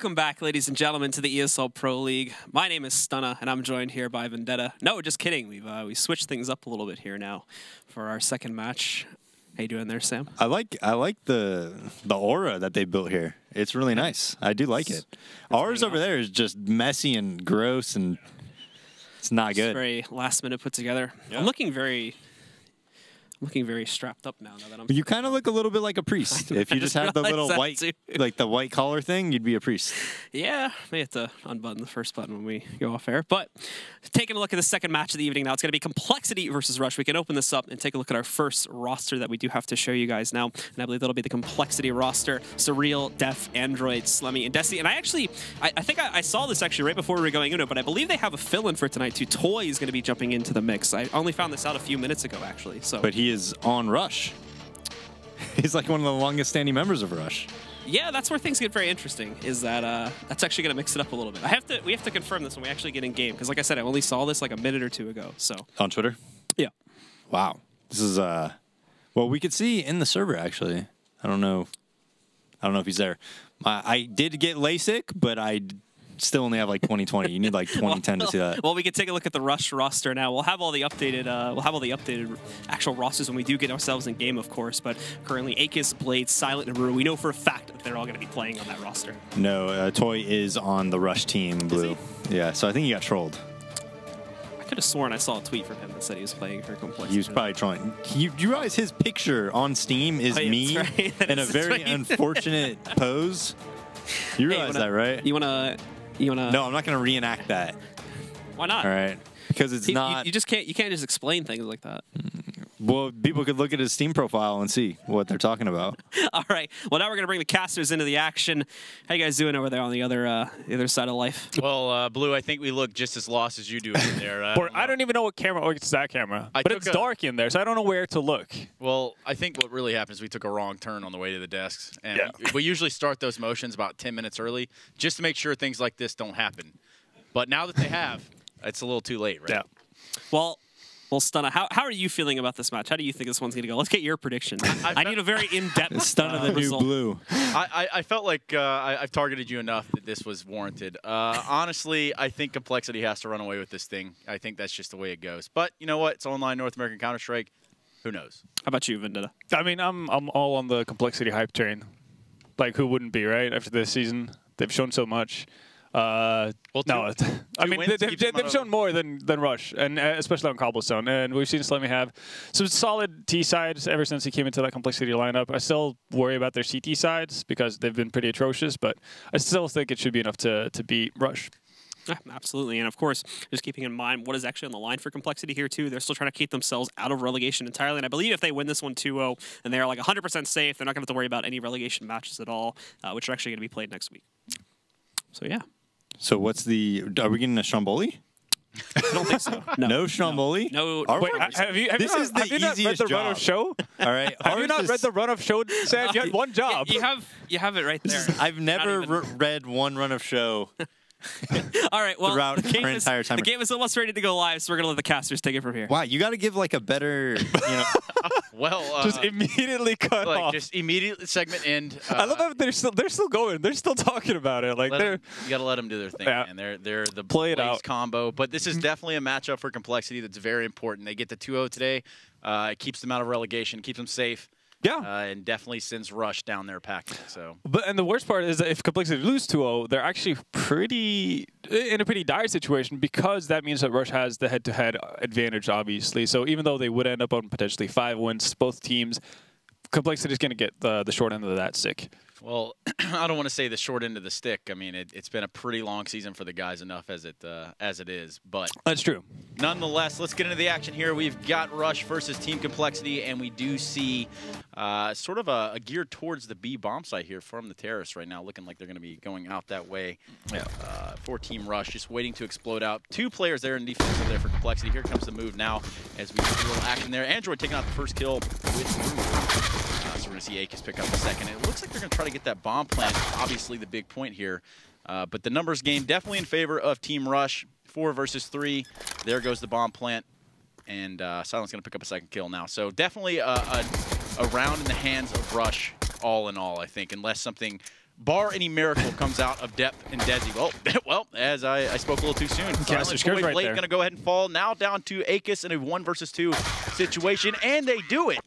Welcome back, ladies and gentlemen, to the ESL Pro League. My name is Stunna, and I'm joined here by Vendetta. No, just kidding. We switched things up a little bit here now for our second match. How you doing there, Sam? I like the aura that they built here. It's really nice. I do like it. Ours over there is just messy and gross, and it's not good. It's very last minute put together. Yeah. I'm looking very strapped up now that I'm. You kind of look a little bit like a priest. If you just had the little white, like the white collar thing, you'd be a priest. Yeah, may have to unbutton the first button when we go off air. But taking a look at the second match of the evening now, it's going to be compLexity versus Rush. We can open this up and take a look at our first roster that we do have to show you guys now. And I believe that'll be the compLexity roster. Surreal, Def, Android, Slemmy, and Desi. And I think I saw this actually right before we were going into it, but I believe they have a fill-in for tonight too. Toy is going to be jumping into the mix. I only found this out a few minutes ago, actually. So. But he is on Rush. He's like one of the longest standing members of Rush. Yeah, that's where things get very interesting, is that that's actually going to mix it up a little bit. We have to confirm this when we actually get in game, because like I said, I only saw this like a minute or two ago. So on Twitter? Yeah. Wow. This is well, we could see in the server actually. I don't know if he's there. I did get LASIK, but I still only have like 20/20. You need like 20/10 to see that. Well, we can take a look at the Rush roster now. We'll have all the updated actual rosters when we do get ourselves in game, of course. But currently, Aegis, Blade, Silent, and Rue. We know for a fact that they're all going to be playing on that roster. No, Toy is on the Rush team, Blue. Yeah, so I think he got trolled. I could have sworn I saw a tweet from him that said he was playing for compLexity. He was probably trolling. You realize his picture on Steam is me in a very unfortunate pose? You realize that, right? You wanna? No, I'm not going to reenact that. Why not? All right, because it's not. You just can't. You can't just explain things like that. Well, people could look at his Steam profile and see what they're talking about. All right. Well, now we're going to bring the casters into the action. How you guys doing over there on the other side of life? Well, Blue, I think we look just as lost as you do in there. I don't even know what camera. Oh, it's that camera. But it's dark in there, so I don't know where to look. Well, I think what really happened is we took a wrong turn on the way to the desks. And we usually start those motions about 10 minutes early just to make sure things like this don't happen. But now that they have, it's a little too late, right? Yeah. Well, Stunna, how are you feeling about this match? How do you think this one's going to go? Let's get your prediction. I need a very in-depth Stunna the result. new Blue. I felt like I've targeted you enough that this was warranted. Honestly, I think compLexity has to run away with this thing. I think that's just the way it goes. But you know what? It's online North American Counter-Strike. Who knows? How about you, Vendetta? I mean, I'm all on the compLexity hype train. Like, who wouldn't be, right? After this season, they've shown so much. Well, no, I mean they've shown more than Rush, and especially on Cobblestone. And we've seen Slemmy have some solid T sides ever since he came into that compLexity lineup. I still worry about their CT sides because they've been pretty atrocious, but I still think it should be enough to beat Rush. Yeah, absolutely, and of course, just keeping in mind what is actually on the line for compLexity here too. They're still trying to keep themselves out of relegation entirely, and I believe if they win this one 2-0, and they're like 100% safe, they're not going to have to worry about any relegation matches at all, which are actually going to be played next week. So yeah. So what's the? Are we getting a Stromboli? I don't think so. No, no Stromboli. No. Wait, have you not read the run of show? All right. Have you not read the run of show, Sam? You had one job. Yeah, you have it right there. I've never read one run of show. All right. Well, throughout the entire time. The game is almost ready to go live, so we're gonna let the casters take it from here. Wow, you got to give like a better, well, just immediately cut off. Just immediate segment end. I love how they're still going. They're still talking about it. Like you gotta let them do their thing, man. They're the play it out combo. But this is definitely a matchup for compLexity that's very important. They get the 2-0 today. It keeps them out of relegation, keeps them safe. Yeah, and definitely sends Rush down their packing. So, and the worst part is that if compLexity lose 2-0, they're actually in a pretty dire situation because that means that Rush has the head-to-head advantage, obviously. So even though they would end up on potentially 5 wins, both teams, compLexity is going to get the short end of that stick. Well, I don't want to say the short end of the stick. I mean, it's been a pretty long season for the guys enough as it is. But that's true. Nonetheless, let's get into the action here. We've got Rush versus Team compLexity, and we do see sort of a gear towards the B bomb site here from the terrorists right now, looking like they're going to be going out that way. Yeah. For Team Rush, just waiting to explode out. 2 players there in defense over there for compLexity. Here comes the move now as we see a little action there. Android taking out the first kill with Rue. So we're going to see Aegis pick up the second. It looks like they're going to try to get that bomb plant, obviously the big point here. But the numbers game definitely in favor of Team Rush. 4 versus 3. There goes the bomb plant. And Silent's going to pick up a second kill now. So definitely a round in the hands of Rush all in all, I think, unless something bar any miracle comes out of depth and Desi. Well, as I spoke a little too soon. Silent Boy right Blade going to go ahead and fall. Now down to Akis in a 1 versus 2 situation, and they do it.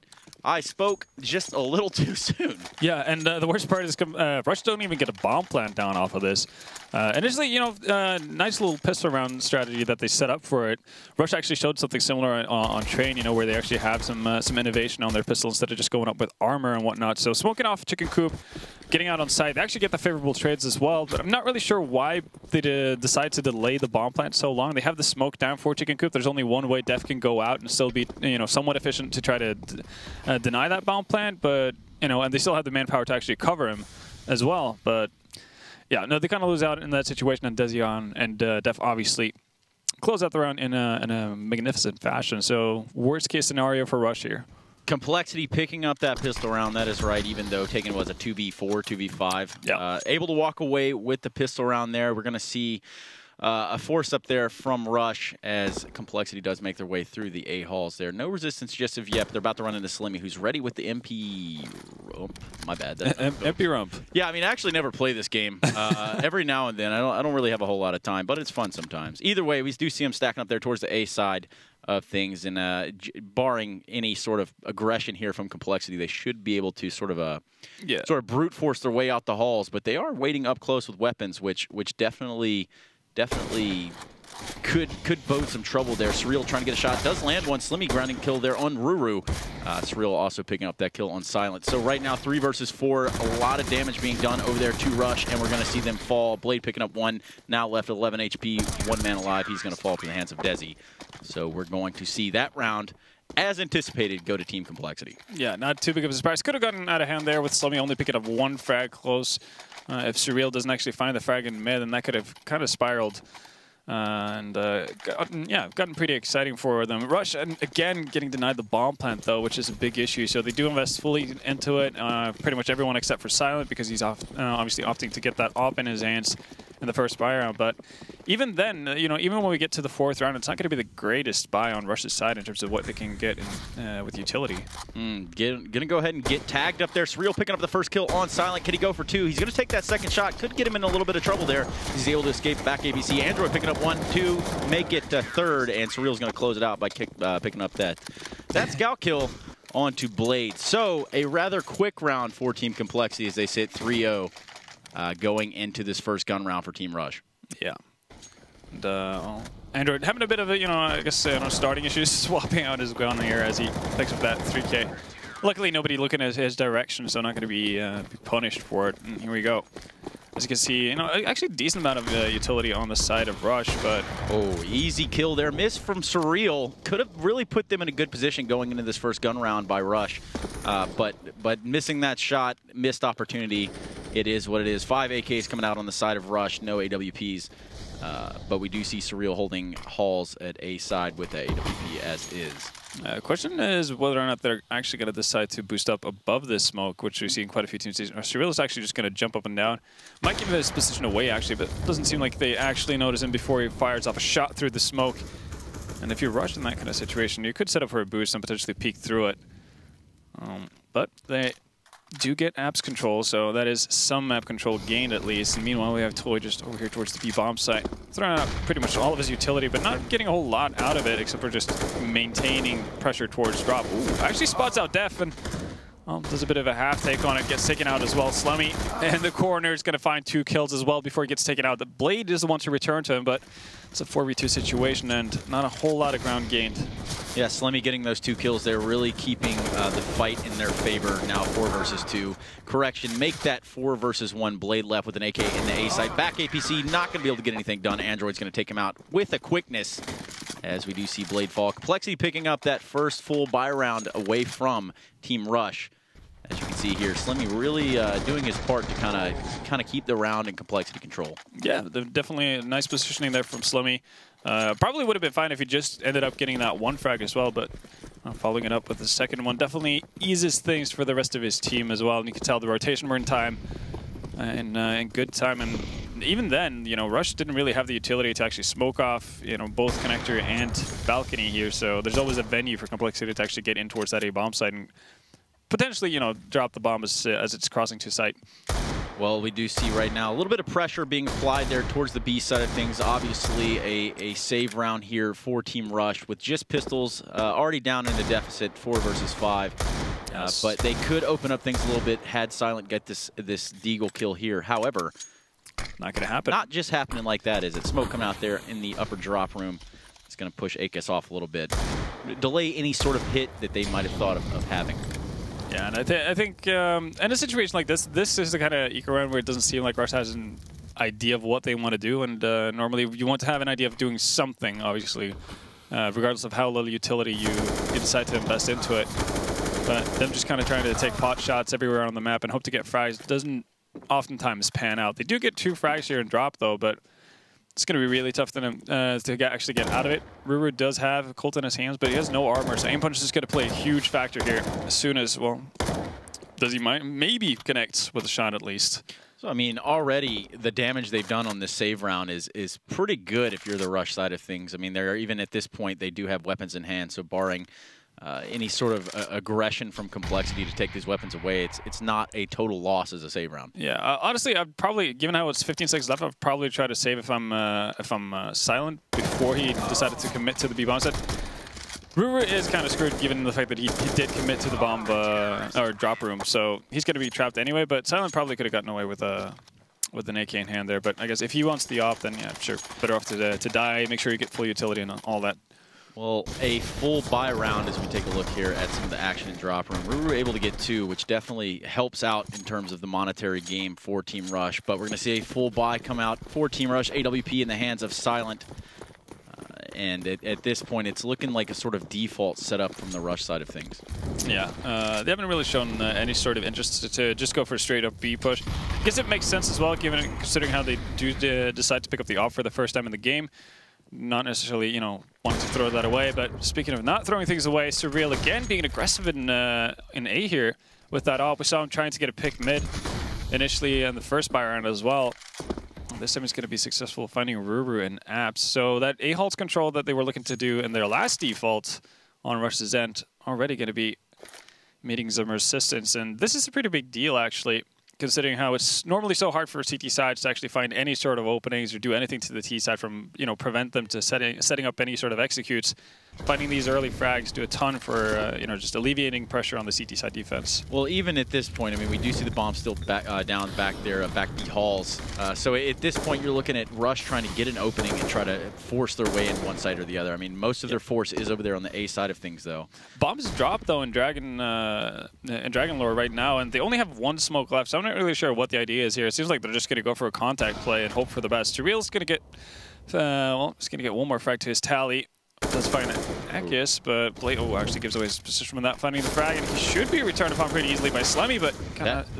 I spoke just a little too soon. Yeah, and the worst part is Rush don't even get a bomb plant down off of this. Initially, you know, nice little pistol round strategy that they set up for it. Rush actually showed something similar on Train, you know, where they actually have some innovation on their pistol instead of just going up with armor and whatnot. So smoking off Chicken Coop, getting out on site, they actually get the favorable trades as well. But I'm not really sure why they decide to delay the bomb plant so long. They have the smoke down for Chicken Coop. There's only one way Def can go out and still be, you know, somewhat efficient to try to deny that bomb plant, but you know, and they still have the manpower to actually cover him as well. But yeah, no, they kind of lose out in that situation, and Dezion and Def obviously close out the round in a magnificent fashion. So worst case scenario for Rush here. compLexity picking up that pistol round, that is right, even though taking was a 2v4, 2v5. Yeah. Able to walk away with the pistol round there. We're going to see a force up there from Rush as compLexity does make their way through the A-halls there. No resistance just of yet. They're about to run into Slimmy, who's ready with the MP rump. My bad. MP rump. Yeah, I mean, I actually never play this game. Every now and then. I don't really have a whole lot of time, but it's fun sometimes. Either way, we do see him stacking up there towards the A side of things, and barring any sort of aggression here from compLexity, they should be able to sort of brute force their way out the halls. But they are waiting up close with weapons, which definitely could bode some trouble there. Surreal trying to get a shot. Does land one. Slimmy grounding kill there on Ruru. Surreal also picking up that kill on Silent. So right now, 3 versus 4. A lot of damage being done over there to Rush, and we're going to see them fall. Blade picking up 1. Now left 11 HP. 1 man alive. He's going to fall to the hands of Desi. So we're going to see that round, as anticipated, go to Team compLexity. Yeah, not too big of a surprise. Could have gotten out of hand there with Slimmy only picking up 1 frag close. If Surreal doesn't actually find the frag in mid, then that could have kind of spiraled. Gotten pretty exciting for them. Rush, and again, getting denied the bomb plant, though, which is a big issue. So they do invest fully into it. Pretty much everyone except for Silent, because he's obviously opting to get that op in his hands in the first buy round. But even then, you know, even when we get to the 4th round, it's not going to be the greatest buy on Rush's side in terms of what they can get with utility. Gonna go ahead and get tagged up there. Surreal picking up the first kill on Silent. Can he go for 2? He's gonna take that second shot. Could get him in a little bit of trouble there. He's able to escape back ABC. Android picking up 1, 2, make it 3rd, and Surreal's gonna close it out by picking up that scout kill onto Blade. So a rather quick round for Team compLexity as they sit 3-0 going into this first gun round for Team Rush. Yeah. And Android having a bit of a, I guess, starting issues, swapping out his gun here as he picks up that 3K. Luckily, nobody looking at his direction, so not going to be punished for it. And here we go. As you can see, actually a decent amount of utility on the side of Rush, but... Oh, easy kill there. Miss from Surreal. Could have really put them in a good position going into this first gun round by Rush. But missing that shot, missed opportunity. It is what it is. 5 AKs coming out on the side of Rush, no AWPs. But we do see Surreal holding halls at A side with the AWP as is. Question is whether or not they're actually going to decide to boost up above this smoke, which we see in quite a few teams. Surreal is actually just going to jump up and down. Might give his position away, actually, but it doesn't seem like they actually notice him before he fires off a shot through the smoke. And if you're rushed in that kind of situation, you could set up for a boost and potentially peek through it. But they do get apps control, so that is some map control gained at least. And meanwhile, we have Toy just over here towards the B-bomb site, throwing out pretty much all of his utility, but not getting a whole lot out of it, except for just maintaining pressure towards drop. Ooh, actually spots out Def, and does a bit of a half take on it, gets taken out as well. Slemmy in the corner is going to find 2 kills as well before he gets taken out. The Blade is the one to return to him, but it's a 4v2 situation and not a whole lot of ground gained. Yeah, Slemmy getting those 2 kills there, really keeping the fight in their favor. Now 4 versus 2. Correction, make that 4 versus 1. Blade left with an AK in the A side. Back APC, not going to be able to get anything done. Android's going to take him out with a quickness, as we do see Blade fall. compLexity picking up that first full buy round away from Team Rush. As you can see here, Slimmy really doing his part to kind of keep the round in compLexity control. Yeah, definitely a nice positioning there from Slimmy. Probably would have been fine if he just ended up getting that 1 frag as well, but following it up with the second one definitely eases things for the rest of his team as well. And you can tell the rotation were in time and in good time. And even then, Rush didn't really have the utility to actually smoke off, both connector and balcony here. So there's always a venue for compLexity to actually get in towards that A bomb site and potentially, drop the bomb as it's crossing to site. Well, we do see right now a little bit of pressure being applied there towards the B side of things. Obviously, a save round here for Team Rush with just pistols already down in the deficit, 4 versus 5. Yes. But they could open up things a little bit had Silent get this Deagle kill here. However, not going to happen. Not just happening like that, is it? Smoke coming out there in the upper drop room. It's going to push Akis off a little bit. Delay any sort of hit that they might have thought of having. Yeah, and I think in a situation like this is the kind of eco round where it doesn't seem like Rush has an idea of what they want to do, and normally you want to have an idea of doing something, obviously, regardless of how little utility you decide to invest into it. But them just kind of trying to take pot shots everywhere on the map and hope to get frags doesn't oftentimes pan out. They do get 2 frags here and drop, though, but it's going to be really tough for them to actually get out of it. Ruru does have a Colt in his hands, but he has no armor, so aim punch is going to play a huge factor here. As soon as, well, does he maybe connect with a shot at least? So, I mean, already the damage they've done on this save round is pretty good if you're the Rush side of things. I mean, they're even at this point, they do have weapons in hand, so barring any sort of aggression from compLexity to take these weapons away, it's not a total loss as a save round. Yeah, honestly, I'd probably, given how it's 15 seconds left, I'd probably try to save if I'm Silent before he decided to commit to the B bomb set. Ruru is kind of screwed given the fact that he did commit to the bomb or drop room, so he's going to be trapped anyway. But Silent probably could have gotten away with an AK in hand there. But I guess if he wants the op, then yeah, sure, better off to die, make sure you get full utility and all that. Well, a full buy round as we take a look here at some of the action in drop room. Ruru able to get 2, which definitely helps out in terms of the monetary game for Team Rush. But we're going to see a full buy come out for Team Rush, AWP in the hands of Silent. And at this point, it's looking like a sort of default setup from the Rush side of things. Yeah, they haven't really shown any sort of interest to just go for a straight-up B push. I guess it makes sense as well, considering how they do decide to pick up the op for the first time in the game. Not necessarily, you know, wanting to throw that away, but speaking of not throwing things away, Surreal again being aggressive in A here with that op. We saw him trying to get a pick mid initially in the first buy round as well. This time he's going to be successful finding Ruru and Apps. So that A-Halt control that they were looking to do in their last default on Rush's end already going to be meeting some resistance. And this is a pretty big deal, actually, considering how it's normally so hard for CT sides to actually find any sort of openings or do anything to the T side from, you know, prevent them to setting up any sort of executes. Finding these early frags do a ton for, you know, just alleviating pressure on the CT side defense. Well, even at this point, I mean, we do see the bomb still down back there, back the halls. So at this point, you're looking at Rush trying to get an opening and try to force their way in one side or the other. I mean, most of their force is over there on the A side of things, though. Bombs dropped, though, in Dragon Lore right now, and they only have 1 smoke left, so I'm not really sure what the idea is here. It seems like they're just going to go for a contact play and hope for the best. Surreal's going to get, well, he's going to get 1 more frag to his tally. Does find Akis, but Blade actually gives away his position without finding the frag, and he should be returned upon pretty easily by Slemmy, but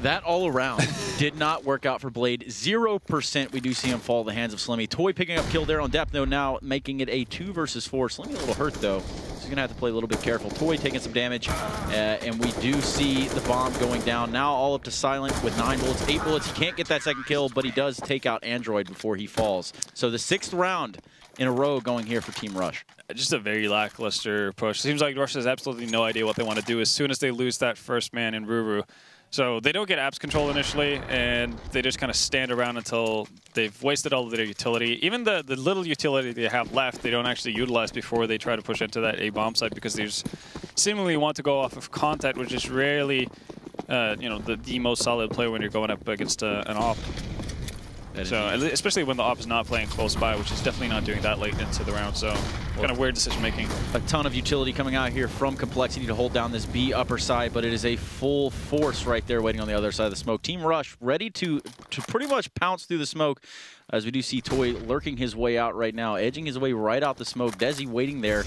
that all around did not work out for Blade. 0%. We do see him fall in the hands of Slemmy. Toy picking up kill there on depth, though, now making it a 2 versus 4. Slemmy a little hurt, though, so he's going to have to play a little bit careful. Toy taking some damage, and we do see the bomb going down. Now all up to Silent with 9 bullets, 8 bullets. He can't get that second kill, but he does take out Android before he falls. So the 6th round in a row going here for Team Rush. Just a very lackluster push. Seems like Rush has absolutely no idea what they want to do as soon as they lose that first man in Ruru. So they don't get apps control initially, and they just kind of stand around until they've wasted all of their utility. Even the little utility they have left, they don't actually utilize before they try to push into that A-bomb site because they just seemingly want to go off of contact, which is rarely, you know, the most solid play when you're going up against an op. So, especially when the op is not playing close by, which is definitely not doing that late into the round. So, kind of weird decision making. A ton of utility coming out here from compLexity to hold down this B upper side, but it is a full force right there waiting on the other side of the smoke. Team Rush ready to pretty much pounce through the smoke, as we do see Toy lurking his way out right now, edging his way right out the smoke. Desi waiting there.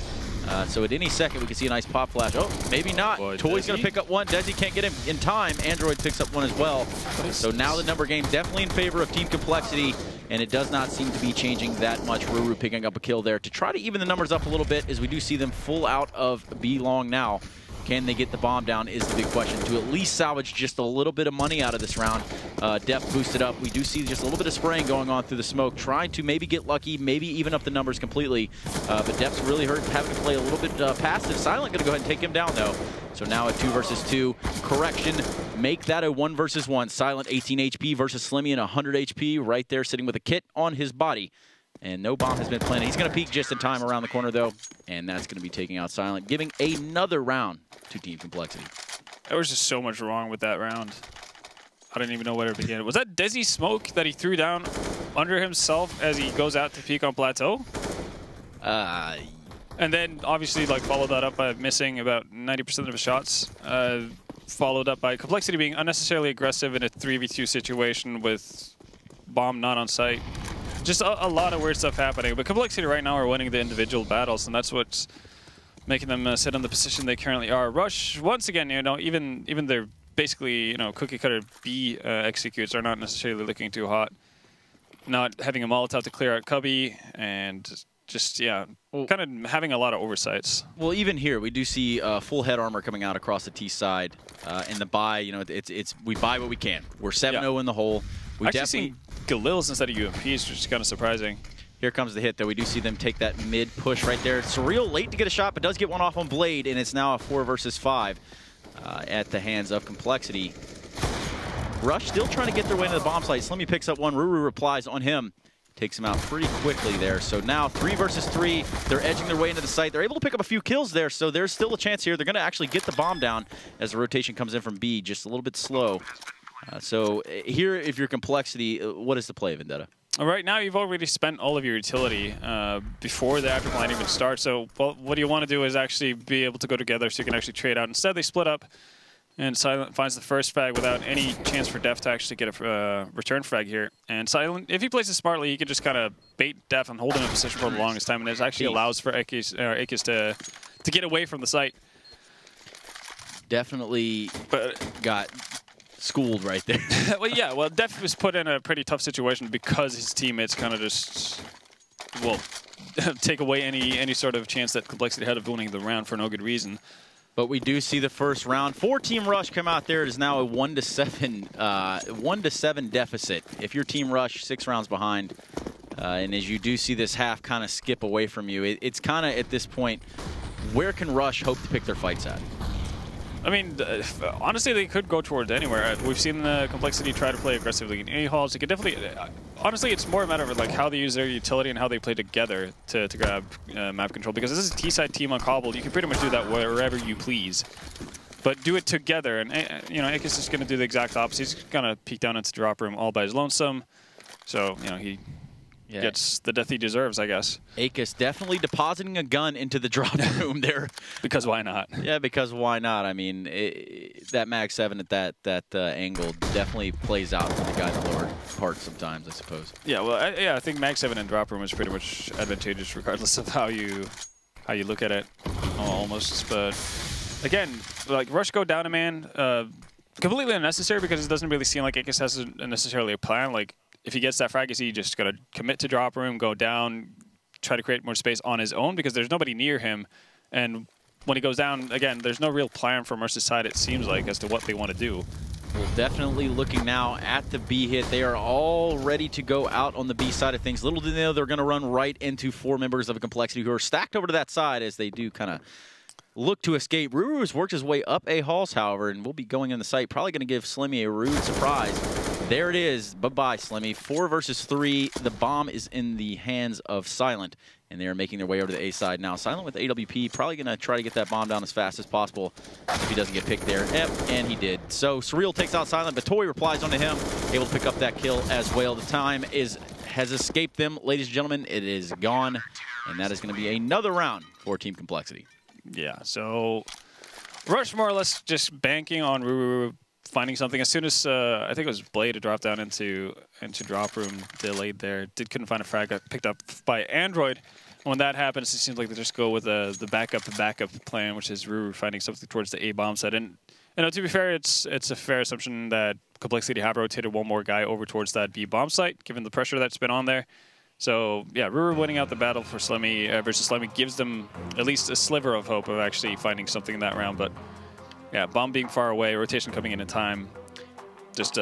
So at any second, we can see a nice pop flash. Oh, maybe not. Boy, Toy's going to pick up 1. Desi can't get him in time. Android picks up 1 as well. So now the number game definitely in favor of Team compLexity, and it does not seem to be changing that much. Ruru picking up a kill there to try to even the numbers up a little bit, as we do see them full out of B long now. Can they get the bomb down is the big question, to at least salvage just a little bit of money out of this round. Depth boosted up. We do see just a little bit of spraying going on through the smoke, trying to maybe get lucky, maybe even up the numbers completely. But Depth's really hurt, having to play a little bit passive. Silent going to go ahead and take him down, though. So now a 2 versus 2. correction, make that a 1 versus 1. Silent 18 HP versus Slimmy and 100 HP right there, sitting with a kit on his body. And no bomb has been planted. He's going to peek just in time around the corner, though. And that's going to be taking out Silent, giving another round to Team complexity. There was just so much wrong with that round. I didn't even know where to begin. Was that Desi smoke that he threw down under himself as he goes out to peek on plateau? And then obviously like followed that up by missing about 90% of his shots. Followed up by complexity being unnecessarily aggressive in a 3v2 situation with bomb not on site. Just a lot of weird stuff happening. But complexity right now are winning the individual battles, and that's what's making them sit in the position they currently are. Rush, once again, you know, even their basically, you know, cookie cutter B executes are not necessarily looking too hot. Not having a Molotov to clear out Cubby, and just, yeah, kind of having a lot of oversights. Well, even here, we do see full head armor coming out across the T side. And the buy, you know, we buy what we can. We're 7-0 in the hole. We actually seen Galils instead of UMPs, which is kind of surprising. Here comes the hit, though. We do see them take that mid push right there. Surreal late to get a shot, but does get one off on Blade, and it's now a 4 versus 5 at the hands of complexity. Rush still trying to get their way into the bomb site. Slimmy picks up one. Ruru replies on him. Takes him out pretty quickly there. So now 3 versus 3. They're edging their way into the site. They're able to pick up a few kills there, so there's still a chance here. They're going to actually get the bomb down as the rotation comes in from B, just a little bit slow. So here, if you're complexity, what is the play, Vendetta? Right now, you've already spent all of your utility before the afterplan even starts. So what you want to do is actually be able to go together so you can actually trade out. Instead, they split up, and Silent finds the first frag without any chance for Def to actually get a return frag here. And Silent, if he plays it smartly, he can just kind of bait Def and hold him in position for the longest time, and it actually allows for Akis to get away from the site. Definitely got schooled right there. Well, yeah. Well, Def was put in a pretty tough situation because his teammates kind of just, well, take away any sort of chance that complexity had of winning the round for no good reason. But we do see the first round. 4-team rush come out there. It is now a 1-7 deficit. If you're team rush, 6 rounds behind, and as you do see this half kind of skip away from you, it's kind of at this point, where can Rush hope to pick their fights at? I mean, honestly, they could go towards anywhere. We've seen the complexity try to play aggressively in A-halls. They could definitely, honestly, it's more a matter of like how they use their utility and how they play together to grab map control. Because this is a T-side team on Cobble. You can pretty much do that wherever you please, but do it together. And you know, Akis is just going to do the exact opposite. He's going to peek down into drop room all by his lonesome. So you know he gets the death he deserves, I guess. Akis definitely depositing a gun into the drop room there. Because why not? Yeah, because why not? I mean, that Mag 7 at that angle definitely plays out for the guy in the lower part sometimes, I suppose. Yeah, well, I think Mag 7 and drop room is pretty much advantageous regardless of how you look at it, almost. But again, like Rush go down a man, completely unnecessary because it doesn't really seem like Akis has necessarily a plan. Like, if he gets that frag, is he just going to commit to drop room, go down, try to create more space on his own because there's nobody near him. And when he goes down, again, there's no real plan from Mercy's side, it seems like, as to what they want to do. Well, definitely looking now at the B hit. They are all ready to go out on the B side of things. Little do they know they're going to run right into 4 members of a complexity who are stacked over to that side as they do kind of look to escape. Ruru has worked his way up A halls, however, and will be going in the site. Probably going to give Slimmy a rude surprise. There it is. Bye-bye, Slimmy. 4 versus 3. The bomb is in the hands of Silent, and they are making their way over to the A side now. Silent with AWP, probably going to try to get that bomb down as fast as possible if he doesn't get picked there. Yep, and he did. So Surreal takes out Silent, but Toy replies onto him, able to pick up that kill as well. The time has escaped them, ladies and gentlemen. It is gone, and that is going to be another round for Team Complexity. Yeah, so Rush more or less just banking on Ruru finding something. As soon as I think it was Blade to drop down into drop room, delayed there. Couldn't find a frag. Got picked up by Android. When that happens, it seems like they just go with the backup plan, which is Ruru finding something towards the A bomb side. And you know, to be fair, it's a fair assumption that Complexity have rotated one more guy over towards that B bomb site, given the pressure that's been on there. So yeah, Ruru winning out the battle for Slimmy versus Slimmy gives them at least a sliver of hope of actually finding something in that round. But yeah, bomb being far away, rotation coming in time, just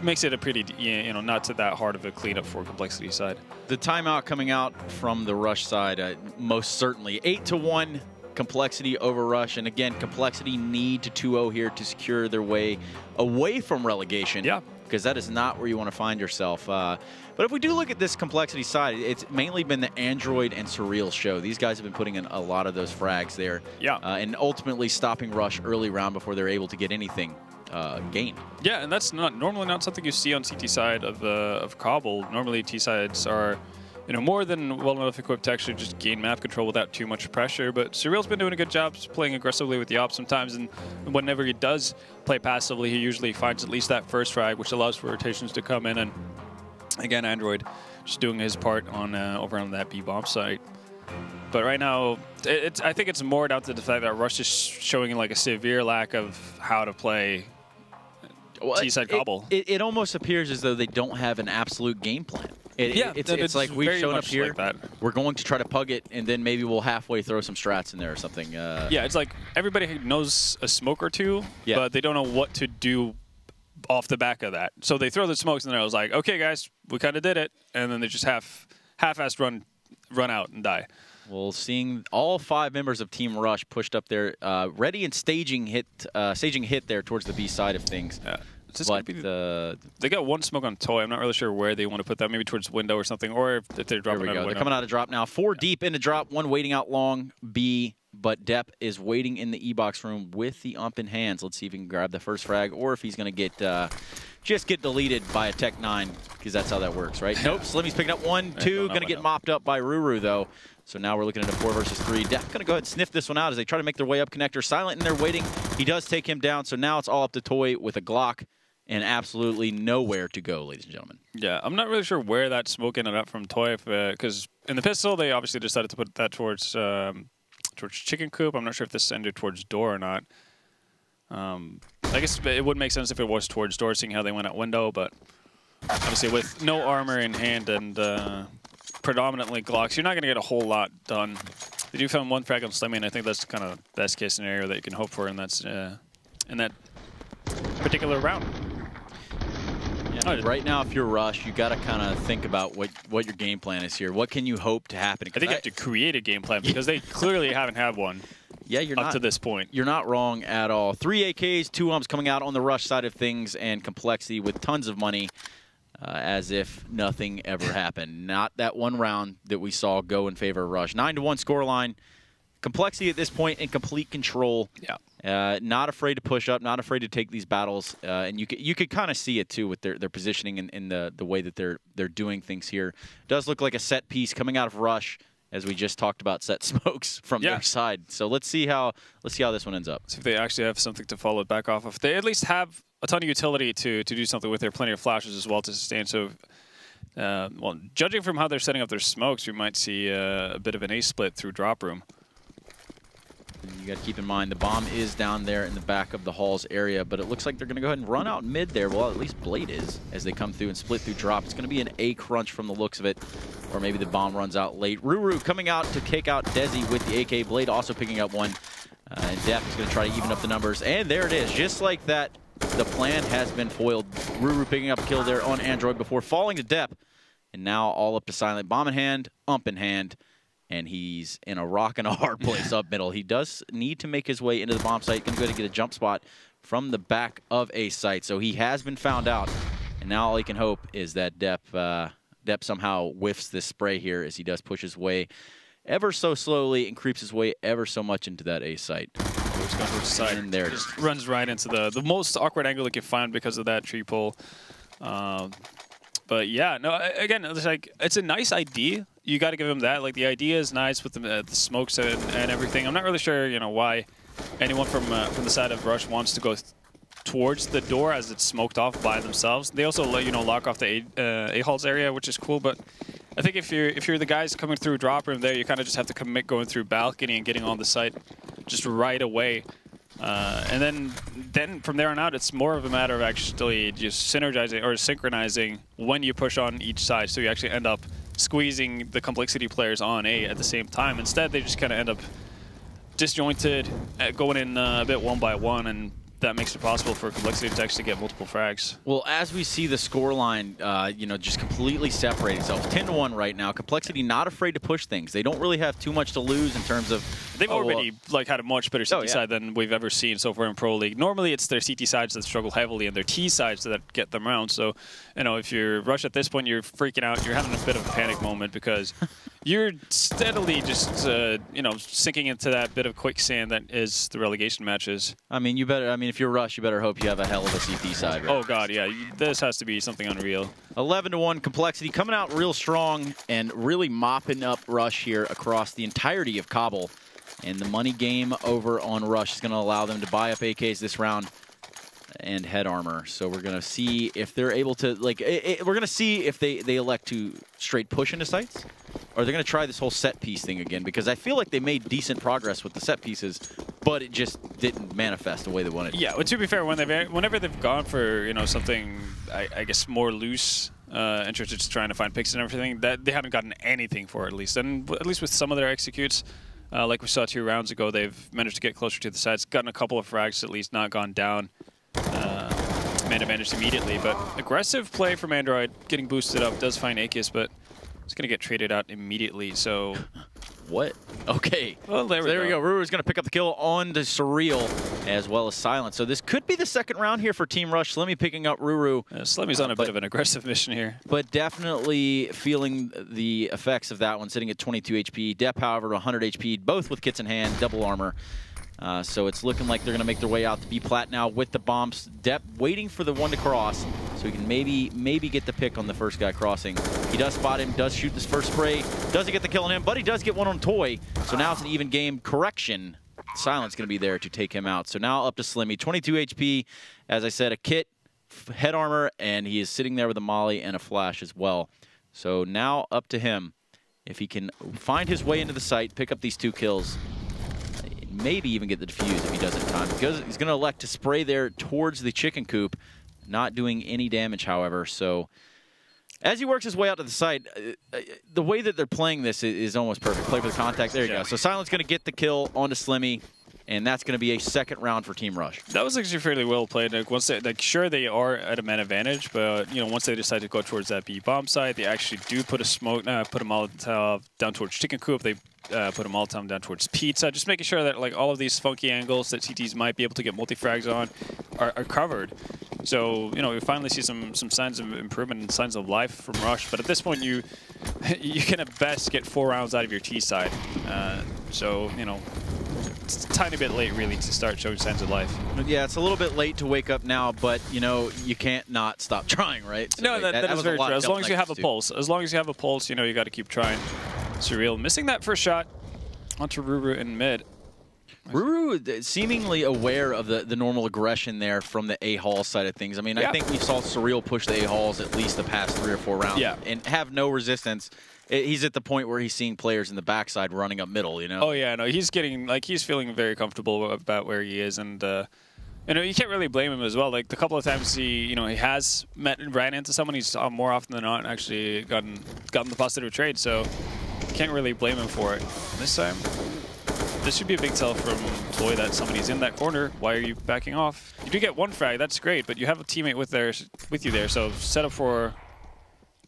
makes it a pretty, you know, not that hard of a cleanup for Complexity side. The timeout coming out from the Rush side, most certainly 8-1. compLexity over Rush. And again, compLexity need to 2-0 here to secure their way away from relegation. Yeah. Because that is not where you want to find yourself. But if we do look at this compLexity side, it's mainly been the Android and Surreal show. These guys have been putting in a lot of those frags there. Yeah. And ultimately stopping Rush early round before they're able to get anything gained. Yeah, and that's normally not something you see on CT side of Cbble. Normally T sides are, you know, more than well enough equipped to actually just gain map control without too much pressure. But Surreal's been doing a good job playing aggressively with the ops sometimes, and whenever he does play passively, he usually finds at least that first frag, which allows for rotations to come in. And again, Android just doing his part on over on that B-bomb site. But right now, I think it's more down to the fact that Rush is showing like a severe lack of how to play T-side Cbble. It almost appears as though they don't have an absolute game plan. It's like we've shown up here, like we're going to try to pug it, and then maybe we'll halfway throw some strats in there or something. Yeah, it's like everybody knows a smoke or two, but they don't know what to do off the back of that. So they throw the smokes, and I was like, okay, guys, we kind of did it, and then they just half-assed run out and die. Well, seeing all 5 members of Team Rush pushed up there, ready and staging hit there towards the B side of things. Yeah. But they got one smoke on Toy. I'm not really sure where they want to put that. Maybe towards window or something, or if they're dropping out of window. They're coming out of drop now. 4 deep into drop, 1 waiting out long B, but Depp is waiting in the E-box room with the ump in hands. Let's see if he can grab the first frag, or if he's going to get just get deleted by a Tech 9, because that's how that works, right? Nope, Slimmy's picking up 1, 2, going to get mopped up by Ruru, though. So now we're looking at a 4 versus 3. Depp going to go ahead and sniff this one out as they try to make their way up connector. Silent in there waiting. He does take him down, so now it's all up to Toy with a Glock. And absolutely nowhere to go, ladies and gentlemen. Yeah, I'm not really sure where that smoke ended up from Toy, because in the pistol, they obviously decided to put that towards Chicken Coop. I'm not sure if this ended towards door or not. I guess it would make sense if it was towards door, seeing how they went out window, but obviously with no armor in hand and predominantly Glocks, you're not going to get a whole lot done. They do find 1 frag on Slimmy, and I think that's kind of the best case scenario that you can hope for in that particular round. Yeah, right now, if you're Rush, you got to kind of think about what your game plan is here. What can you hope to happen? I think you have to create a game plan, because they clearly haven't had one. Yeah, you're up to this point. You're not wrong at all. 3 AKs, 2 umps coming out on the Rush side of things, and compLexity with tons of money, as if nothing ever happened. Not that one round that we saw go in favor of Rush. 9-1 scoreline. compLexity at this point in complete control. Yeah. Not afraid to push up, not afraid to take these battles, and you could kind of see it too with their positioning and the way that they're doing things here. It does look like a set piece coming out of Rush, as we just talked about set smokes from their side. So let's see how this one ends up. See if they actually have something to follow it back off of. They at least have a ton of utility to do something with. There plenty of flashes as well to sustain. So, well, judging from how they're setting up their smokes, we might see a bit of an ace split through drop room. You got to keep in mind the bomb is down there in the back of the halls area, but it looks like they're going to go ahead and run out mid there. Well, at least Blade is, as they come through and split through drop. It's going to be an A crunch from the looks of it, or maybe the bomb runs out late. Ruru coming out to kick out Desi with the AK. Blade also picking up 1, and Depp is going to try to even up the numbers. And there it is, just like that, the plan has been foiled. Ruru picking up a kill there on Android before falling to Depp, and now all up to Silent. Bomb in hand, ump in hand. And he's in a rock and a hard place up middle. He does need to make his way into the bomb site. Going to go ahead and get a jump spot from the back of a site. So he has been found out. And now all he can hope is that Depp somehow whiffs this spray here as he does push his way ever so slowly and creeps his way ever so much into that A site. And there it is. Just runs right into the most awkward angle he can find because of that tree pull. But yeah, no, again, it's a nice idea. You got to give him that. Like, the idea is nice with the smokes and everything. I'm not really sure, why anyone from the side of Rush wants to go towards the door as it's smoked off by themselves. They also lock off the A-halls area, which is cool. But I think if you're the guys coming through drop room there, you kind of just have to commit going through balcony and getting on the site just right away. And then from there on out, it's more of a matter of actually just synergizing or synchronizing when you push on each side, so you actually end up squeezing the compLexity players on A at the same time. Instead, they just kind of end up disjointed, going in a bit 1 by 1, and that makes it possible for compLexity to actually get multiple frags. Well, as we see the scoreline, just completely separate itself. 10-1 right now. compLexity not afraid to push things. They don't really have too much to lose in terms of They've already like had a much better CT side than we've ever seen so far in Pro League. Normally, it's their CT sides that struggle heavily and their T sides that get them around. So, you know, if you're Rush at this point, you're freaking out. You're having a bit of a panic moment because you're steadily just, you know, sinking into that bit of quicksand that is the relegation matches. I mean, you better. I mean, if you're Rush, you better hope you have a hell of a CT side. Right? Oh God, yeah. This has to be something unreal. 11-1 compLexity coming out real strong and really mopping up Rush here across the entirety of Cbble. And the money game over on Rush is going to allow them to buy up AKs this round and head armor. So we're going to see if they're able to, like, we're going to see if they elect to straight push into sites, or they're going to try this whole set piece thing again, because I feel like they made decent progress with the set pieces, but it just didn't manifest the way they wanted. Yeah, well, to be fair, whenever they've gone for, you know, something, I guess, more loose, interested in trying to find picks and everything, that they haven't gotten anything for it, at least. And at least with some of their executes, like we saw 2 rounds ago, they've managed to get closer to the sides, gotten a couple of frags at least, not gone down. Man advantage immediately, but aggressive play from Android, getting boosted up, does find Akis, but it's going to get traded out immediately, so... What? Okay. Well, there we go. Ruru's going to pick up the kill on the Surreal, as well as Silence. So this could be the second round here for Team Rush. Slimmy picking up Ruru. Slimmy's on a bit of an aggressive mission here. But definitely feeling the effects of that one, sitting at 22 HP. Depp, however, 100 HP, both with kits in hand, double armor. So it's looking like they're going to make their way out to B plat now with the bombs. Depp waiting for the one to cross, so he can maybe get the pick on the first guy crossing. He does spot him, does shoot this first spray. Doesn't get the kill on him, but he does get one on Toy. So now it's an even game. Correction. Silence going to be there to take him out. So now up to Slimmy. 22 HP. As I said, a kit, head armor, and he is sitting there with a molly and a flash as well. So now up to him. If he can find his way into the site, pick up these 2 kills, maybe even get the defuse if he does it in time. Because he's going to elect to spray there towards the chicken coop, not doing any damage, however. So as he works his way out to the site, the way that they're playing this is almost perfect. Play for the contact. There you go. So Silent's going to get the kill onto Slimmy, and that's going to be a second round for Team Rush. That was actually fairly well played. Like once they, sure they are at a man advantage, but you know, once they decide to go towards that B bomb side, they actually do put a smoke, put a Molotov down towards chicken coop. They put a Molotov down towards pizza, just making sure that like all of these funky angles that CTs might be able to get multi-frags on are covered. So, you know, we finally see some signs of improvement and signs of life from Rush. But at this point, you can at best get 4 rounds out of your T side. So, you know, it's a tiny bit late, really, to start showing signs of life. Yeah, it's a little bit late to wake up now, but, you know, you can't not stop trying, right? So, no, like, that is very true. As long as you have a pulse. As long as you have a pulse, you know, you got to keep trying. Surreal missing that first shot onto Ruru in mid. Ruru seemingly aware of the normal aggression there from the A-Hall side of things. I mean, I think we saw Surreal push the A-Halls at least the past 3 or 4 rounds and have no resistance. He's at the point where he's seeing players in the backside running up middle, you know? Oh, yeah, no, he's getting, like, he's feeling very comfortable about where he is, and, you know, you can't really blame him as well. Like, the couple of times he has ran into someone, he's more often than not actually gotten the positive trade, so can't really blame him for it. This time, this should be a big tell from Toy that somebody's in that corner. Why are you backing off? You do get 1 frag, that's great, but you have a teammate with you there, so set up for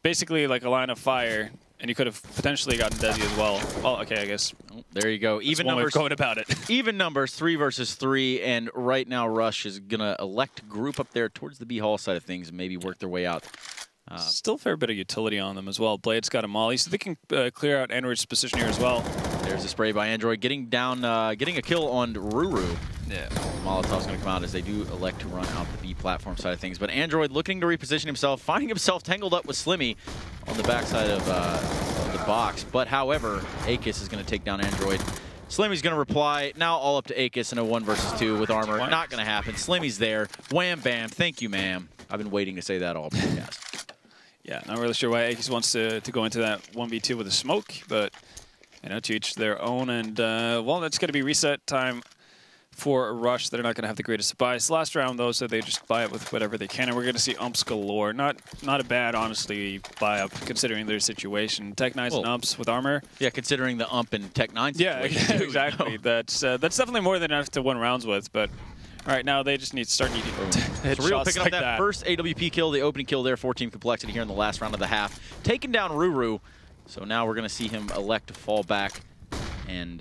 basically like a line of fire, and you could have potentially gotten Desi as well. Well, okay, I guess. Oh, there you go. Even numbers going about it. Even numbers, 3 versus 3, and right now Rush is gonna elect to group up there towards the B Hall side of things and maybe work their way out. Still a fair bit of utility on them as well. Blade's got a molly, so they can clear out Android's position here as well. There's a spray by Android, getting down, getting a kill on Ruru. Yeah. Molotov's going to come out as they do elect to run out the B platform side of things. But Android looking to reposition himself, finding himself tangled up with Slimmy on the backside of the box. But however, Akis is going to take down Android. Slimmy's going to reply. Now all up to Akis in a 1 versus 2 with armor. Not going to happen. Slimmy's there. Wham, bam. Thank you, ma'am. I've been waiting to say that all podcast. Yeah, not really sure why Akis wants to go into that 1v2 with a smoke, but you know, to each their own. And well, that's going to be reset time for Rush. They're not going to have the greatest buys last round though, so they just buy it with whatever they can. And we're going to see umps galore. Not a bad, honestly, buy up considering their situation. Tech 9s and umps with armor. Yeah, considering the ump and Tech 9 situation. Yeah, exactly. You know? That's definitely more than enough to win rounds with, but. All right, now they just need to start needing hit Surreal shots picking like up that first AWP kill, the opening kill there for Team compLexity here in the last round of the half. Taking down Ruru. So now we're going to see him elect to fall back and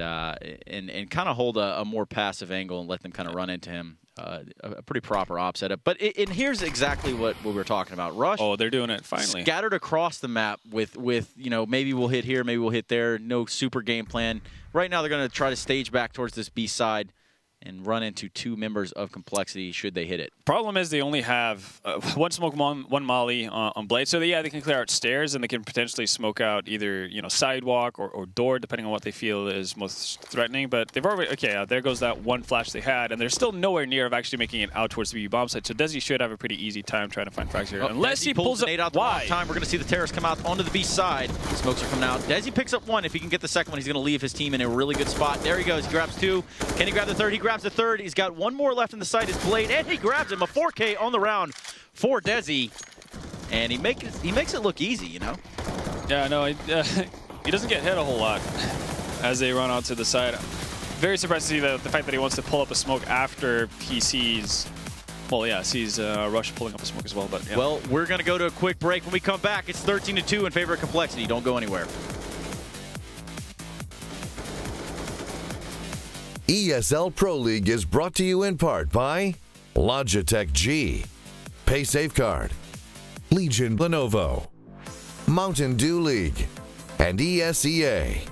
kind of hold a more passive angle and let them kind of run into him. A pretty proper op setup. But and here's exactly what we were talking about. Rush. Oh, they're doing it finally. Scattered across the map with you know, maybe we'll hit here, maybe we'll hit there. No super game plan. Right now they're going to try to stage back towards this B side and run into 2 members of compLexity should they hit it. Problem is they only have 1 smoke, 1 molly on Blade. So they can clear out stairs and they can potentially smoke out either, you know, sidewalk or door, depending on what they feel is most threatening. But they've already, okay, there goes that 1 flash they had, and they're still nowhere near of actually making it out towards the B bomb site. So Desi should have a pretty easy time trying to find frags here. Unless he pulls up out the wrong time, we're going to see the terrorists come out onto the B side. Smokes are coming out. Desi picks up 1. If he can get the second one, he's going to leave his team in a really good spot. There he goes. He grabs 2. Can he grab the 3rd? He grabs the 3rd. He's got 1 more left in the site. His Blade, and he grabs him. A 4K on the round for Desi, and he makes it look easy, you know. Yeah, no, he doesn't get hit a whole lot as they run out to the side. Very surprised to see the fact that he wants to pull up a smoke after he sees, well, yeah, sees Rush pulling up a smoke as well. But yeah. Well, we're gonna go to a quick break. When we come back, it's 13-2 in favor of compLexity. Don't go anywhere. ESL Pro League is brought to you in part by Logitech G, Pay Safeguard, Legion Lenovo, Mountain Dew League, and ESEA.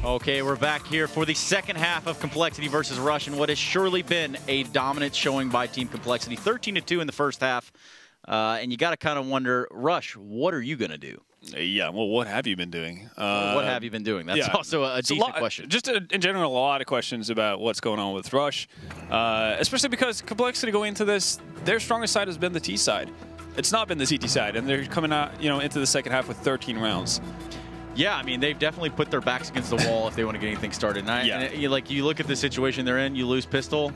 Okay, we're back here for the second half of compLexity versus Rush, and what has surely been a dominant showing by Team compLexity. 13-2 in the first half, and you got to kind of wonder, Rush, what are you going to do? Yeah, well, what have you been doing? What have you been doing? That's also a decent question. Just in general, a lot of questions about what's going on with Rush, especially because compLexity going into this, their strongest side has been the T side. It's not been the CT side, and they're coming out, you know, into the second half with 13 rounds. Yeah, I mean, they've definitely put their backs against the wall if they want to get anything started. And you look at the situation they're in, you lose pistol,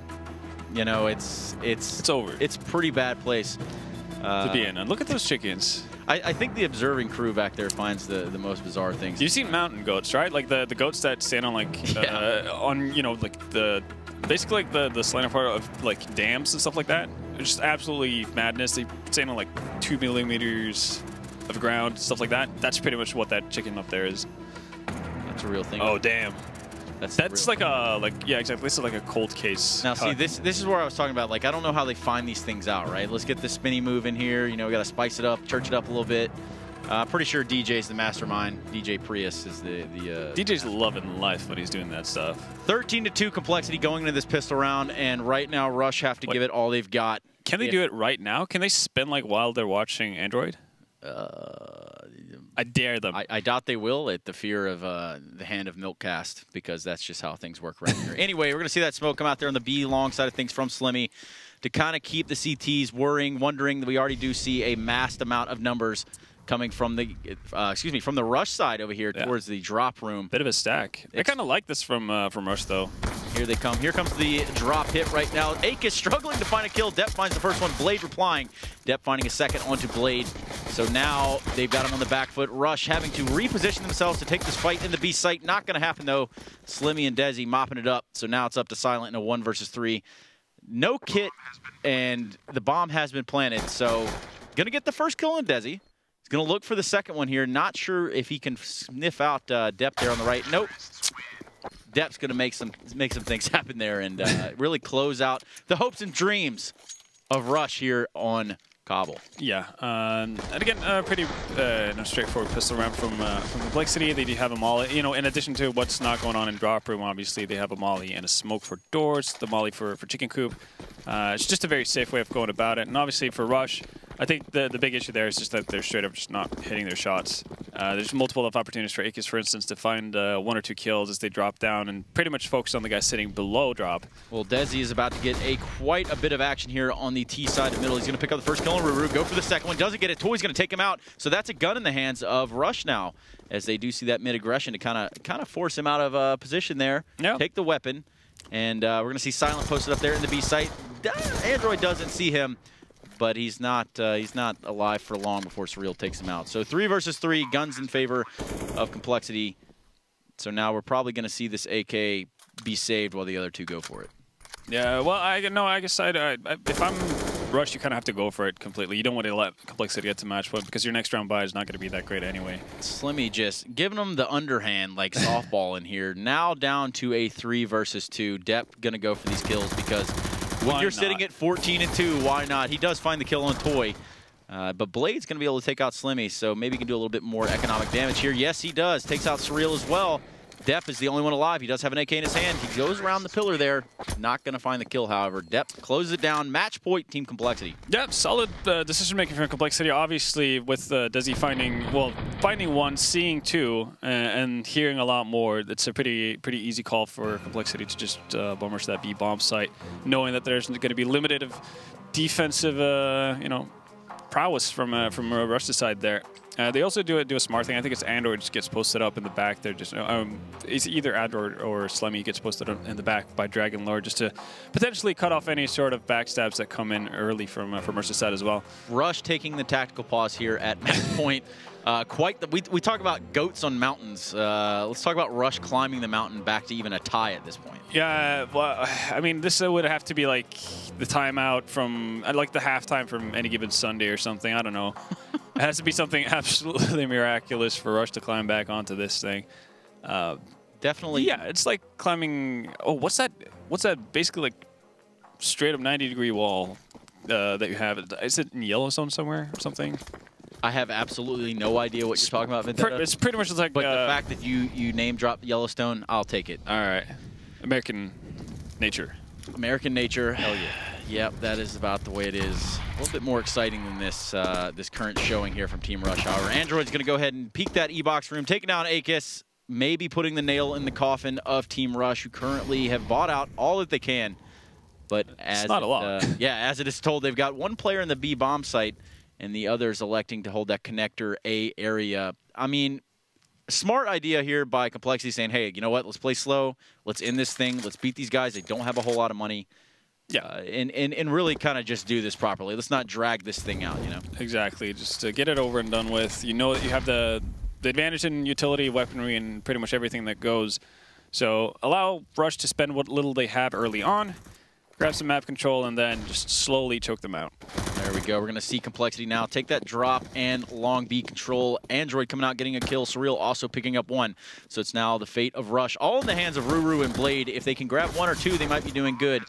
you know, it's over. It's a pretty bad place to be in. And look at those chickens. I think the observing crew back there finds the most bizarre things. You've seen mountain goats, right? Like the goats that stand on like on, you know, like basically like the slanted part of like dams and stuff like that. It's just absolutely madness. They stand on like 2 millimeters of ground, stuff like that. That's pretty much what that chicken up there is. That's a real thing. Oh damn. That's like thing. Yeah, exactly. This is like a cold case. Now see, this is where I was talking about. Like, I don't know how they find these things out, right? Let's get the spinny move in here. You know, we got to spice it up, church it up a little bit. Pretty sure DJ's the mastermind. DJ Prius is the DJ's loving life when he's doing that stuff. 13-2 compLexity going into this pistol round, and right now Rush have to give it all they've got. Can they do it right now? Can they spin like while they're watching Android? I dare them. I doubt they will, at the fear of the hand of Milkcast, because that's just how things work right here. Anyway, we're going to see that smoke come out there on the B long side of things from Slimmy to kind of keep the CTs wondering that we already do see a massed amount of numbers coming from the from the Rush side over here towards the drop room. Bit of a stack. I kind of like this from Rush though. Here they come. Here comes the drop hit right now. Ake is struggling to find a kill. Depp finds the first one. Blade replying. Depp finding a second onto Blade. So now they've got him on the back foot. Rush having to reposition themselves to take this fight in the B site. Not going to happen though. Slimmy and Desi mopping it up. So now it's up to Silent in a 1 versus 3. No kit, and the bomb has been planted. So going to get the first kill on Desi. He's going to look for the second one here. Not sure if he can sniff out Depp there on the right. Nope. Depp's going to make some things happen there and really close out the hopes and dreams of Rush here on Cbble. Yeah, and again, pretty straightforward pistol round from compLexity. They do have a molly. You know, in addition to what's not going on in drop room, obviously they have a molly and a smoke for doors. The molly for chicken coop. It's just a very safe way of going about it. And obviously for Rush, I think the big issue there is just that they're straight up just not hitting their shots. There's multiple opportunities for Akis, for instance, to find 1 or 2 kills as they drop down and pretty much focus on the guy sitting below drop. Well, Desi is about to get quite a bit of action here on the T side of middle. He's going to pick up the first kill on Ruru, go for the second one, doesn't get it. Toy's going to take him out. So that's a gun in the hands of Rush now, as they do see that mid aggression to kind of force him out of position there. Yeah. Take the weapon, and we're going to see Silent posted up there in the B site. Android doesn't see him, but he's not alive for long before Surreal takes him out. So 3 versus 3, guns in favor of compLexity. So now we're probably going to see this AK be saved while the other 2 go for it. Yeah, well, I guess if I'm Rush, you kind of have to go for it completely. You don't want to let compLexity get to match point because your next round buy is not going to be that great anyway. Slimmy just giving them the underhand like softball in here. Now down to a 3 versus 2. Depp going to go for these kills because when you're sitting at 14-2, why not? He does find the kill on Toy. But Blade's going to be able to take out Slimmy, so maybe he can do a little bit more economic damage here. Yes, he does. Takes out Surreal as well. Depp is the only one alive. He does have an AK in his hand. He goes around the pillar there. Not going to find the kill, however. Depp closes it down. Match point, Team compLexity. Yep, solid decision-making from compLexity. Obviously, with Desi finding 1, seeing 2, and hearing a lot more, it's a pretty easy call for compLexity to just bomb rush that B bomb site, knowing that there's going to be limited of defensive, prowess from Rush's side there. They also do a smart thing. I think it's Android just gets posted up in the back. They're just it's either Android or Slemmy gets posted in the back by Dragon Lord just to potentially cut off any sort of backstabs that come in early from Rush's side as well. Rush taking the tactical pause here at match point. We talk about goats on mountains. Let's talk about Rush climbing the mountain back to even a tie at this point. Yeah, well, I mean, this would have to be like the timeout from, like the halftime from any given Sunday or something. I don't know. It has to be something absolutely miraculous for Rush to climb back onto this thing. Definitely. Yeah, it's like climbing. Oh, what's that? What's that? Basically, like straight up 90-degree wall that you have. Is it in Yellowstone somewhere or something? I have absolutely no idea what you're talking about, Vendetta. It's pretty much like. But the fact that you name dropped Yellowstone, I'll take it. All right, American nature. American nature. Hell yeah. Yep, that is about the way it is. A little bit more exciting than this this current showing here from Team Rush. However, Android's going to go ahead and peek that E-box room, taking down Akis, maybe putting the nail in the coffin of Team Rush, who currently have bought out all that they can. But as it's not a lot. As it is told, they've got 1 player in the B bomb site, and the others electing to hold that connector A area. I mean, smart idea here by compLexity saying, hey, you know what? Let's play slow. Let's end this thing. Let's beat these guys. They don't have a whole lot of money. Yeah, and really kind of just do this properly. Let's not drag this thing out, you know? Exactly. Just to get it over and done with. You know that you have the advantage in utility, weaponry, and pretty much everything that goes. So allow Rush to spend what little they have early on, grab some map control, and then just slowly choke them out. There we go. We're going to see compLexity now take that drop and long B control. Android coming out, getting a kill. Surreal also picking up 1. So it's now the fate of Rush. All in the hands of Ruru and Blade. If they can grab 1 or 2, they might be doing good.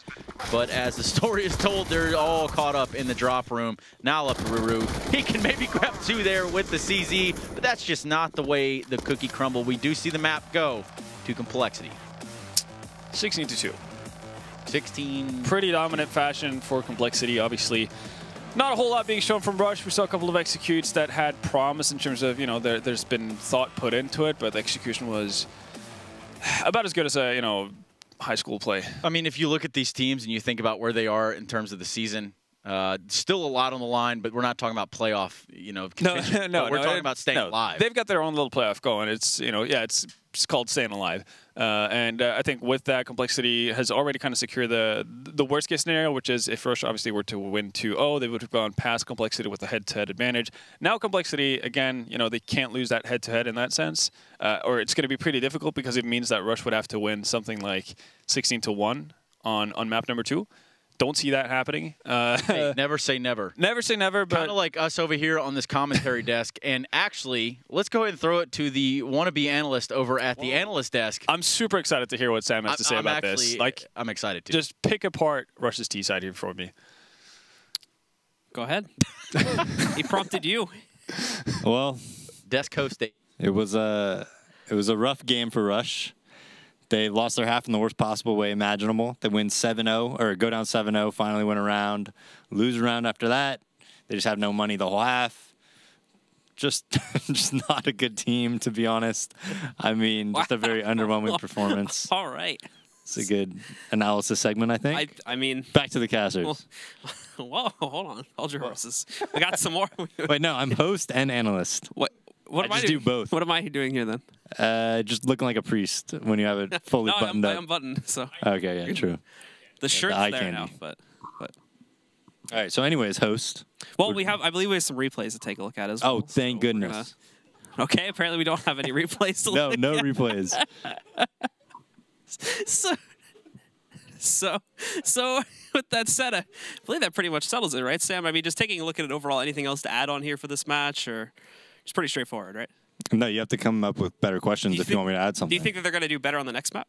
But as the story is told, they're all caught up in the drop room. Now up to Ruru. He can maybe grab 2 there with the CZ, but that's just not the way the cookie crumble. We do see the map go to compLexity. 16-2. 16. Pretty dominant fashion for compLexity, obviously. Not a whole lot being shown from Rush. We saw a couple of executes that had promise in terms of, there's been thought put into it, but the execution was about as good as a, high school play. I mean, if you look at these teams and you think about where they are in terms of the season, still a lot on the line, but we're not talking about playoff, No, we're talking about staying alive. They've got their own little playoff going. It's, it's called staying alive. And I think with that, compLexity has already kind of secured the worst case scenario, which is if Rush obviously were to win 2-0, they would have gone past compLexity with a head-to-head advantage. Now compLexity, again, they can't lose that head-to-head in that sense, or it's going to be pretty difficult because it means that Rush would have to win something like 16-1 on map number 2 don't see that happening. Hey, never say never. Never say never, but kind of like us over here on this commentary desk. And actually, let's go ahead and throw it to the wannabe analyst over at the analyst desk. I'm super excited to hear what Sam has to say about this. Like, I'm excited too. Just pick apart Rush's T side here for me. Go ahead. He prompted you. Well, desk host. It was a rough game for Rush. They lost their half in the worst possible way imaginable. They win 7-0, or go down 7-0, finally win a round, lose a round after that. They just have no money the whole half. Just not a good team, to be honest. I mean, just a very underwhelming performance. All right. It's a good analysis segment, I think. I mean, back to the casters. Whoa, hold on. Hold your horses. I got some more. Wait, no, I'm host and analyst. What am I just do both. What am I doing here then? Just looking like a priest when you have it fully buttoned up. I'm buttoned, so. Okay, yeah, true. The shirt's the there now, but. All right, so anyways, host. Well, I believe we have some replays to take a look at as well. Oh, thank goodness. Okay, apparently we don't have any replays to look at. No replays. So with that said, I believe that pretty much settles it, right, Sam? I mean, just taking a look at it overall, anything else to add on here for this match, or it's pretty straightforward, right? No, you have to come up with better questions if you want me to add something. Do you think that they're going to do better on the next map?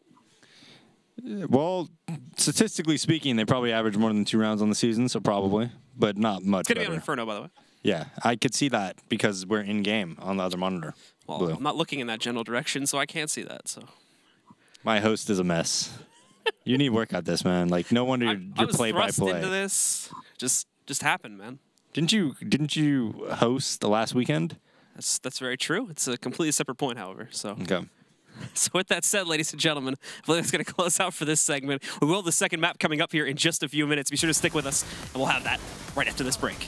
Well, statistically speaking, they probably average more than 2 rounds on the season, so probably, but not much. It's going to be on Inferno, by the way. Yeah, I could see that because we're in game on the other monitor. Well, Blue. I'm not looking in that general direction, so I can't see that. So my host is a mess. You need work at this, man. Like, no wonder you're play-by-play. Into this, just happened, man. Didn't you host the last weekend? That's very true. It's a completely separate point, however. So. Okay. So with that said, ladies and gentlemen, I believe that's going to close out for this segment. We will have the second map coming up here in just a few minutes. Be sure to stick with us, and we'll have that right after this break.